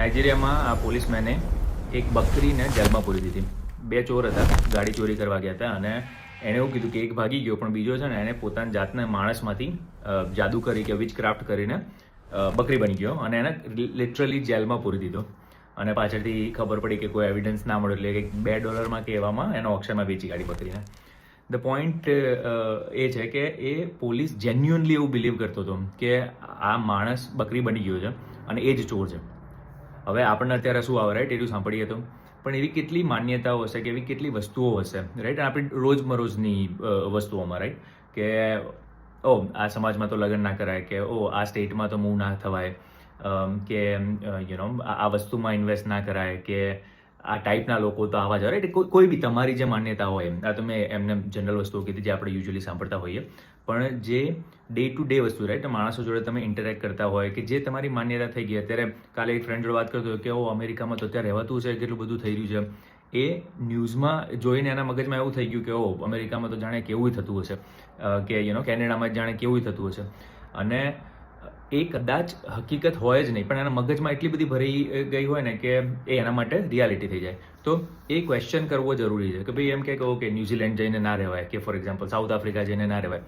નાઇજીરિયામાં આ પોલીસમેને એક બકરીને જેલમાં પૂરી દીધી. બે ચોર હતા, ગાડી ચોરી કરવા ગયા હતા અને એણે એવું કીધું કે એક ભાગી ગયો, પણ બીજો છે ને એને પોતાની જાતને માણસમાંથી જાદુ કરી કે વિચ ક્રાફ્ટ કરીને બકરી બની ગયો અને એને લિટરલી જેલમાં પૂરી દીધો. અને પાછળથી ખબર પડી કે કોઈ એવિડન્સ ના મળ્યો એટલે $2 કે એવામાં એનો ઓક્શનમાં વેચી કાઢી બકરીને. ધ પોઈન્ટ એ છે કે એ પોલીસ જેન્યુઅનલી એવું બિલીવ કરતો હતો કે આ માણસ બકરી બની ગયો છે અને એ જ ચોર છે. હવે આપણને અત્યારે શું આવે, રાઈટ, એટલું સાંભળીએ તો, પણ એવી કેટલી માન્યતાઓ હશે કે એવી કેટલી વસ્તુઓ હશે, રાઈટ, આપણી રોજમરોજની વસ્તુઓમાં, રાઈટ, કે આ સમાજમાં તો લગ્ન ના કરાય, કે આ સ્ટેટમાં તો મૂવ ના થવાય, કે આ વસ્તુમાં ઇન્વેસ્ટ ના કરાય, કે આ ટાઈપના લોકો તો આવા જ, રાઈટ, કોઈ બી તમારી જે માન્યતા હોય, આ તો મેં એમને જનરલ વસ્તુઓ કીધી જે આપણે યુઝ્યુઅલી સાંભળતા હોઈએ, પણ જે ડે ટુ ડે વસ્તુ, રાઈટ, માણસો જોડે તમે ઇન્ટરેક્ટ કરતા હોય કે જે તમારી માન્યતા થઈ ગઈ. અત્યારે કાલે એક ફ્રેન્ડ જોડે વાત કરતો હોય કે અમેરિકામાં તો અત્યારે રહેવાતું છે, કેટલું બધું થઈ રહ્યું છે, એ ન્યૂઝમાં જોઈને એના મગજમાં એવું થઈ ગયું કે અમેરિકામાં તો જાણે કેવું થતું હશે, કે કેનેડામાં જાણે કેવું થતું હશે. અને એ કદાચ હકીકત હોય જ નહીં, પણ એના મગજમાં એટલી બધી ભરી ગઈ હોય ને કે એ એના માટે રિયાલિટી થઈ જાય. તો એ ક્વેશ્ચન કરવો જરૂરી છે કે ભાઈ એમ કે ન્યૂઝીલેન્ડ જઈને ના રહેવાય, કે ફોર એક્ઝામ્પલ સાઉથ આફ્રિકા જઈને ના રહેવાય.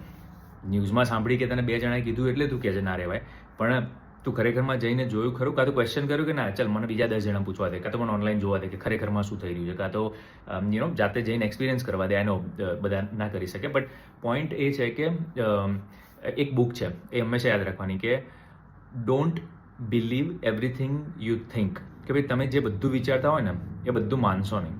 ન્યૂઝમાં સાંભળી કે તને 2 જણાએ કીધું એટલે તું કહે છે ના રહેવાય, પણ તું ખરેખરમાં જઈને જોયું ખરું, કાં તો ક્વેશ્ચન કર્યું કે ના ચાલ મને બીજા 10 જણા પૂછવા દે, કાં તો મને ઓનલાઈન જોવા દે કે ખરેખરમાં શું થઈ રહ્યું છે, કાં તો જાતે જઈને એક્સપિરિયન્સ કરવા દે. એનો બધા ના કરી શકે, બટ પોઈન્ટ એ છે કે એક બુક છે, એ હંમેશા યાદ રાખવાની કે don't believe everything you think, કે ભાઈ તમે જે બધું વિચારતા હોય ને એ બધું માનશો નહીં.